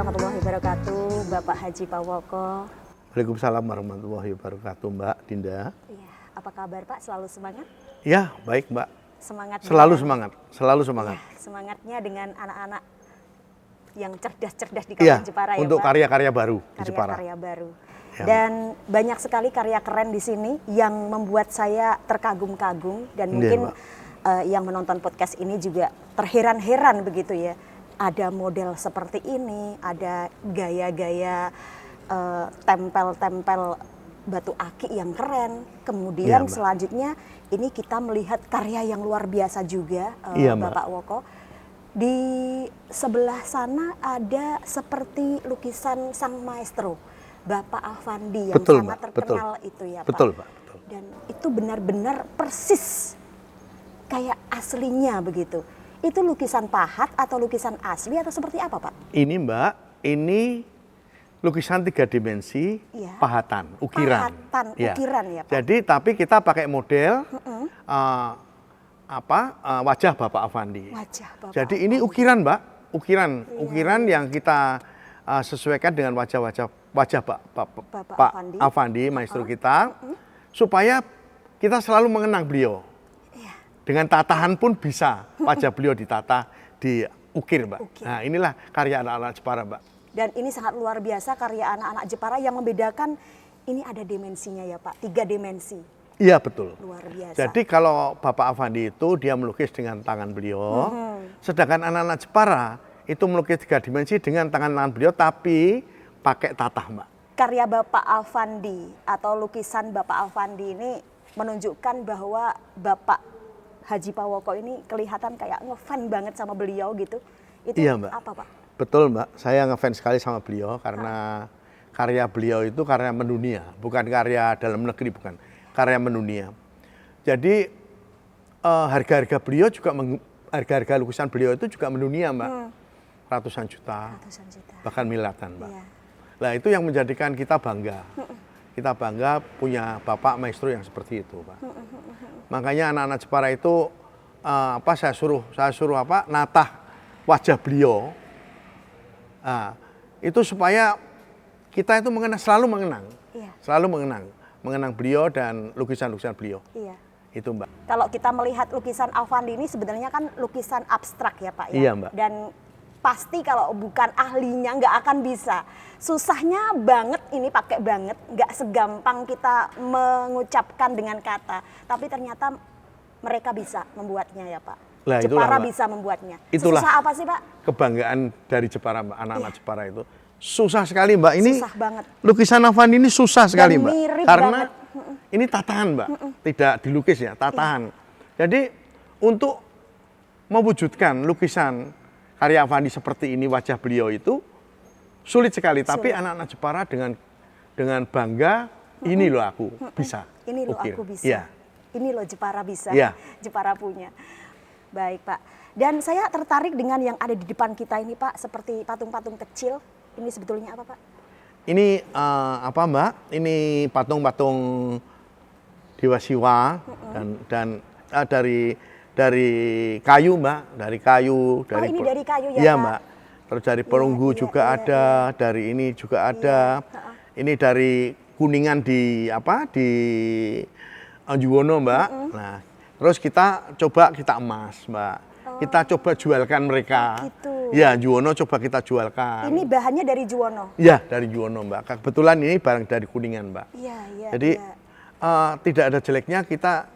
warahmatullahi wabarakatuh, Bapak Haji Pawoko. Waalaikumsalam warahmatullahi wabarakatuh, Mbak Dinda. Iya, apa kabar Pak? Selalu semangat? Ya, baik Mbak. Semangat. Selalu semangat, selalu semangat. Ya, semangatnya dengan anak-anak yang cerdas-cerdas di Kabupaten Jepara ya, untuk Pak. karya-karya baru di Jepara. Karya baru. Ya, dan banyak sekali karya keren di sini yang membuat saya terkagum-kagum dan mungkin yang menonton podcast ini juga terheran-heran begitu ya. Ada model seperti ini, ada gaya-gaya tempel-tempel batu aki yang keren. Kemudian selanjutnya ini kita melihat karya yang luar biasa juga, Bapak Woko. Di sebelah sana ada seperti lukisan sang maestro, Bapak Afandi yang sangat terkenal itu ya Pak. Betul Pak. Betul. Dan itu benar-benar persis kayak aslinya begitu. Itu lukisan pahat atau lukisan asli atau seperti apa Pak? Ini Mbak, ini lukisan 3 dimensi, pahatan, ukiran. Pahatan, ukiran ya Pak. Jadi tapi kita pakai model wajah Bapak Afandi. Wajah Bapak. Jadi ini ukiran Mbak, ukiran yang kita sesuaikan dengan wajah Pak Afandi, maestro kita, supaya kita selalu mengenang beliau. Dengan tatahan pun bisa wajah beliau ditata, diukir Mbak. Nah inilah karya anak-anak Jepara Mbak. Dan ini sangat luar biasa karya anak-anak Jepara yang membedakan ini ada dimensinya ya Pak, 3 dimensi. Iya betul. Luar biasa. Jadi kalau Bapak Afandi itu dia melukis dengan tangan beliau, sedangkan anak-anak Jepara itu melukis 3 dimensi dengan tangan beliau tapi pakai tatah Mbak. Karya Bapak Afandi atau lukisan Bapak Afandi ini menunjukkan bahwa Bapak Haji Pawoko ini kelihatan kayak ngefan banget sama beliau gitu. Itu iya, Mbak. Apa Pak? Betul Mbak, saya ngefans sekali sama beliau karena karya beliau itu karya mendunia, bukan karya dalam negeri, bukan. Karya mendunia. Jadi harga-harga beliau juga, harga-harga lukisan beliau itu juga mendunia Mbak. Ratusan juta, bahkan miliaran Mbak. Iya. Nah itu yang menjadikan kita bangga. Kita bangga punya Bapak Maestro yang seperti itu Pak. Makanya anak-anak Jepara itu saya suruh natah wajah beliau. Nah, itu supaya kita itu selalu mengenang beliau dan lukisan-lukisan beliau. Iya. Itu Mbak. Kalau kita melihat lukisan Afandi ini sebenarnya kan lukisan abstrak ya Pak ya. Iya Mbak. Dan pasti kalau bukan ahlinya nggak akan bisa. Susahnya banget ini pakai banget, nggak segampang kita mengucapkan dengan kata. Tapi ternyata mereka bisa membuatnya ya Pak. Lah, Jepara itulah, bisa membuatnya. Itulah susah apa sih Pak? Kebanggaan dari Jepara Mbak, anak-anak Jepara itu. Susah sekali Mbak, ini susah banget. Lukisan Afandi ini susah sekali dan Mbak. Mirip karena banget. Ini tatahan Mbak, tidak dilukis ya, tatahan. Jadi untuk mewujudkan lukisan karya Afandi seperti ini, wajah beliau itu sulit sekali. Tapi anak-anak Jepara dengan bangga, ini loh aku bisa. Ini loh ukir. aku bisa. Ya. Ini loh Jepara bisa. Ya. Jepara punya. Baik Pak. Dan saya tertarik dengan yang ada di depan kita ini Pak, seperti patung-patung kecil. Ini sebetulnya apa Pak? Ini apa Mbak? Ini patung-patung Dewa Siwa dan dari kayu Mbak, dari kayu. Ini dari kayu ya iya, Pak? Mbak. Terus dari perunggu juga ada, dari ini juga ada. Ini dari Kuningan di Juwono Mbak. Nah, terus kita emas Mbak. Kita coba jualkan mereka. Gitu. Ya, Juwono coba kita jualkan. Ini bahannya dari Juwono? Ya, dari Juwono Mbak. Kebetulan ini barang dari Kuningan Mbak. Iya. Jadi tidak ada jeleknya kita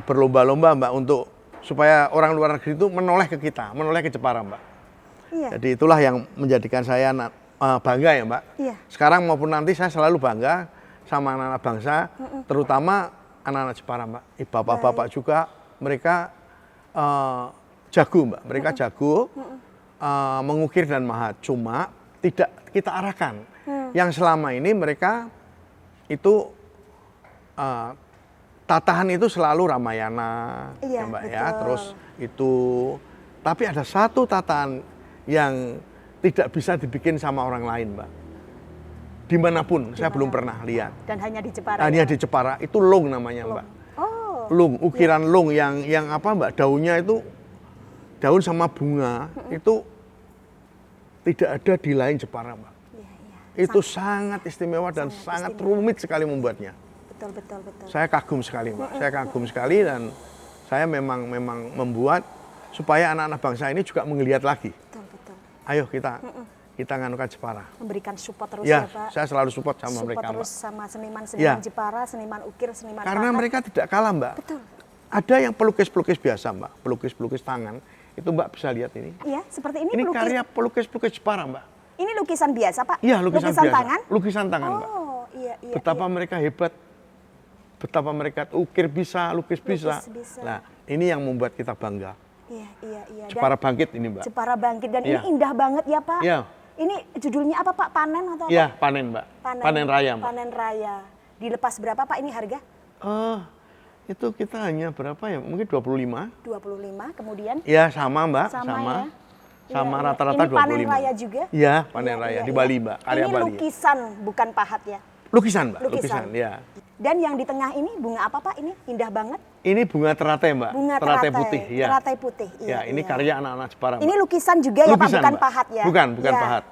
berlomba-lomba Mbak untuk supaya orang luar negeri itu menoleh ke kita, menoleh ke Jepara Mbak. Iya. Jadi itulah yang menjadikan saya bangga ya Mbak. Iya. Sekarang maupun nanti saya selalu bangga sama anak-anak bangsa, terutama anak-anak Jepara Mbak. Bapak-bapak juga mereka jago Mbak, mereka jago mengukir dan mahat. Cuma tidak kita arahkan. Yang selama ini mereka itu tatahan itu selalu Ramayana, ya Mbak betul. Ya. Terus itu, tapi ada satu tatahan yang tidak bisa dibikin sama orang lain, Mbak. Dimanapun, saya belum pernah lihat. Dan hanya di Jepara. Hanya di Jepara, itu lung namanya, Mbak. Lung, ukiran lung yang apa Mbak, daunnya itu daun sama bunga itu tidak ada di lain Jepara, Mbak. Itu sangat istimewa dan sangat rumit sekali membuatnya. Betul. Saya kagum sekali, Mbak. Saya kagum sekali dan saya memang membuat supaya anak-anak bangsa ini juga menggeliat lagi. Betul. Ayo kita nganukan Jepara. Memberikan support terus ya, Pak. Saya selalu support sama mereka, Support terus Mbak. sama seniman-seniman Jepara, seniman ukir, seniman Karena pahat. mereka tidak kalah, Mbak. Betul. Ada yang pelukis-pelukis biasa, Mbak. Pelukis-pelukis tangan. Itu Mbak bisa lihat ini. Iya, seperti ini. Ini karya pelukis-pelukis Jepara, Mbak. Ini lukisan biasa, Pak? Iya, lukisan biasa. Tangan? Lukisan tangan, Mbak. Oh, iya. Betapa mereka hebat. Betapa mereka ukir bisa, lukis bisa. Nah, ini yang membuat kita bangga. Iya. Jepara bangkit ini, Mbak. Jepara bangkit dan ini indah banget ya, Pak. Iya. Ini judulnya apa, Pak? Panen atau apa? Iya, panen, Mbak. Panen raya, Mbak. Panen raya. Dilepas berapa, Pak, ini harga? Itu kita hanya berapa ya? Mungkin 25. 25, kemudian? Iya, sama, Mbak. Sama. Ya? Sama rata-rata 25. Ini panen raya juga? Iya, panen raya di Bali, Mbak. Karya ini Bali. lukisan, bukan pahat ya? Lukisan, Mbak. Lukisan, ya. Dan yang di tengah ini bunga apa, Pak? Ini indah banget. Ini bunga teratai, Mbak. Bunga teratai putih, ya. Teratai putih, iya. Ya, ini karya anak-anak Jepara, Mbak. Ini lukisan juga ya, Pak, bukan Mbak. pahat ya? Bukan pahat.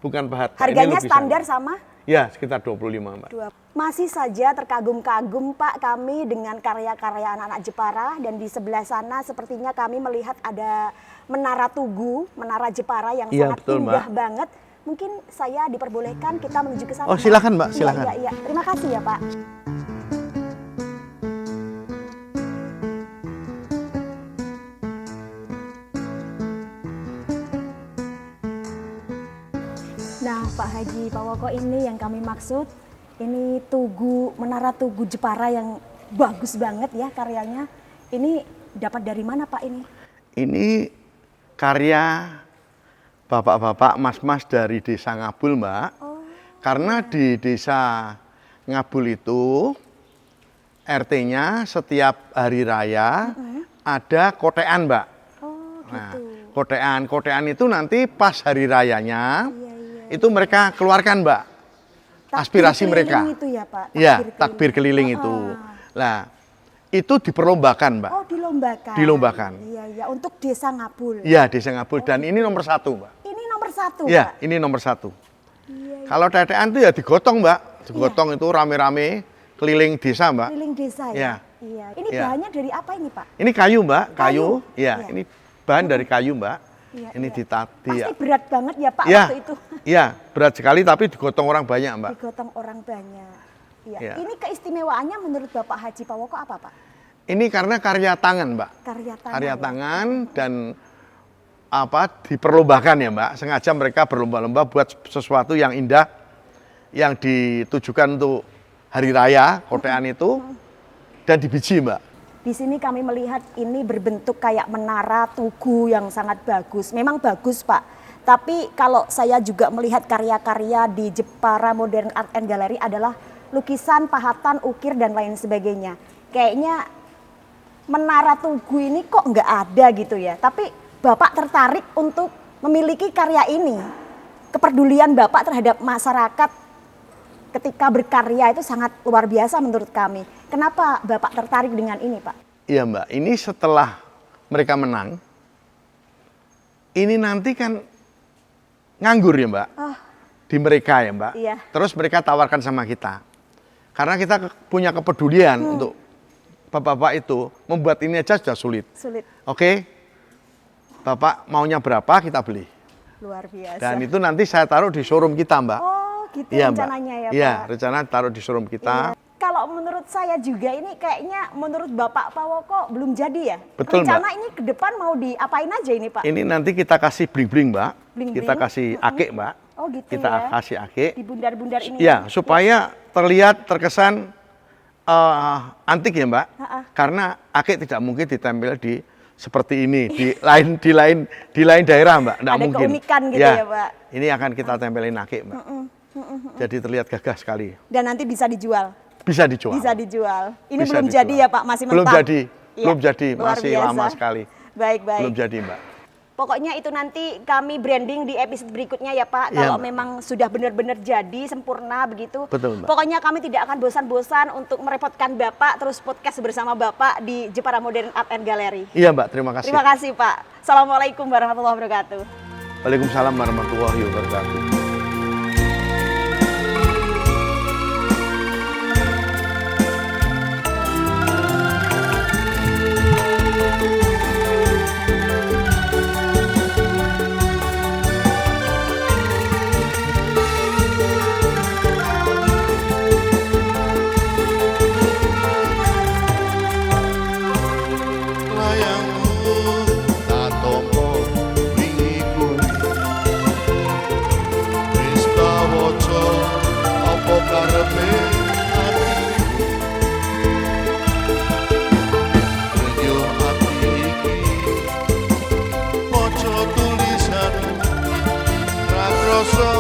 Bukan pahat. Harganya standar sama? Ya, sekitar 25, Mbak. Masih saja terkagum-kagum, Pak, kami dengan karya-karya anak-anak Jepara. Dan di sebelah sana sepertinya kami melihat ada Menara Tugu, Menara Jepara yang sangat betul, indah Mbak. banget. Mungkin saya diperbolehkan kita menuju ke sana. Oh, silakan, Mbak, silakan. Iya. Terima kasih ya, Pak. Nah, Pak Haji, Pak Woko, ini yang kami maksud. Ini Menara Tugu Jepara yang bagus banget ya karyanya. Ini dapat dari mana, Pak, ini? Ini karya bapak-bapak, mas-mas dari desa Ngabul, Mbak. Karena di desa Ngabul itu RT-nya setiap hari raya ada kotean, Mbak. Nah, kotean itu nanti pas hari rayanya itu mereka keluarkan, Mbak. Aspirasi mereka. Itu ya, Pak? Takbir keliling itu. Nah, itu diperlombakan, Mbak. Oh, dilombakan. Dilombakan. Iya, untuk desa Ngabul. Iya, desa Ngabul. Dan ini nomor 1, Mbak. Ini nomor 1, Iya, Pak? ini nomor 1. Kalau tetean itu ya digotong, Mbak. Digotong itu rame-rame keliling desa, Mbak. Keliling desa ya? Iya. Ini bahannya dari apa ini, Pak? Ini kayu, Mbak. Kayu. Iya, ini bahan dari kayu, Mbak. Ini Pasti berat banget ya, Pak, ya, waktu itu. Iya, berat sekali tapi digotong orang banyak, Mbak. Digotong orang banyak. Iya. Ini keistimewaannya menurut Bapak Haji Pak Woko apa, Pak? Ini karena karya tangan, Mbak. Karya tangan dan diperlombakan ya, Mbak. Sengaja mereka berlomba-lomba buat sesuatu yang indah yang ditujukan untuk hari raya, kotean itu dan dibiji, Mbak. Di sini kami melihat ini berbentuk kayak menara tugu yang sangat bagus. Memang bagus, Pak. Tapi kalau saya juga melihat karya-karya di Jepara Modern Art and Gallery adalah lukisan, pahatan, ukir, dan lain sebagainya. Kayaknya menara tugu ini kok nggak ada gitu ya. Tapi Bapak tertarik untuk memiliki karya ini. Kepedulian Bapak terhadap masyarakat ketika berkarya itu sangat luar biasa menurut kami. Kenapa Bapak tertarik dengan ini, Pak? Iya, Mbak. Ini setelah mereka menang, ini nanti kan nganggur ya, Mbak. Di mereka ya, Mbak. Iya. Terus mereka tawarkan sama kita. Karena kita punya kepedulian untuk bapak-bapak itu, membuat ini aja sudah sulit. Oke, Bapak maunya berapa kita beli. Luar biasa. Dan itu nanti saya taruh di showroom kita, Mbak. Oh, gitu iya, rencananya Mbak. ya, Pak? Iya, rencana taruh di showroom kita. Iya. Kalau menurut saya juga ini kayaknya menurut Bapak Pak Woko belum jadi ya? Betul, rencana Mbak. ini ke depan mau diapain aja ini, Pak? Ini nanti kita kasih bling-bling, Mbak. Bling-bling? Kita kasih ake, Mbak. Oh, gitu kita ya? kasih ake. Di bundar-bundar ini? Ya, supaya terlihat terkesan antik ya, Mbak. Karena ake tidak mungkin ditempel di seperti ini di lain daerah, Mbak. Nggak ada mungkin. keunikan gitu ya, Pak? Ini akan kita tempelin ake, Mbak. Jadi terlihat gagah sekali. Dan nanti bisa dijual? Bisa dijual. Bisa dijual. Ini bisa belum dijual. jadi ya, Pak? Masih mentah? Belum jadi. Ya, belum jadi. luar Masih biasa. lama sekali. Baik. Belum jadi, Mbak. Pokoknya itu nanti kami branding di episode berikutnya ya, Pak. Ya, Kalau Mbak. memang sudah benar-benar jadi, sempurna begitu. Betul, Mbak. Pokoknya kami tidak akan bosan-bosan untuk merepotkan Bapak terus podcast bersama Bapak di Jepara Modern Art and Gallery. Iya, Mbak. Terima kasih. Terima kasih, Pak. Assalamualaikum warahmatullahi wabarakatuh. Waalaikumsalam warahmatullahi wabarakatuh. Karepe atiku rejo ati iki maca tulisan ra krasa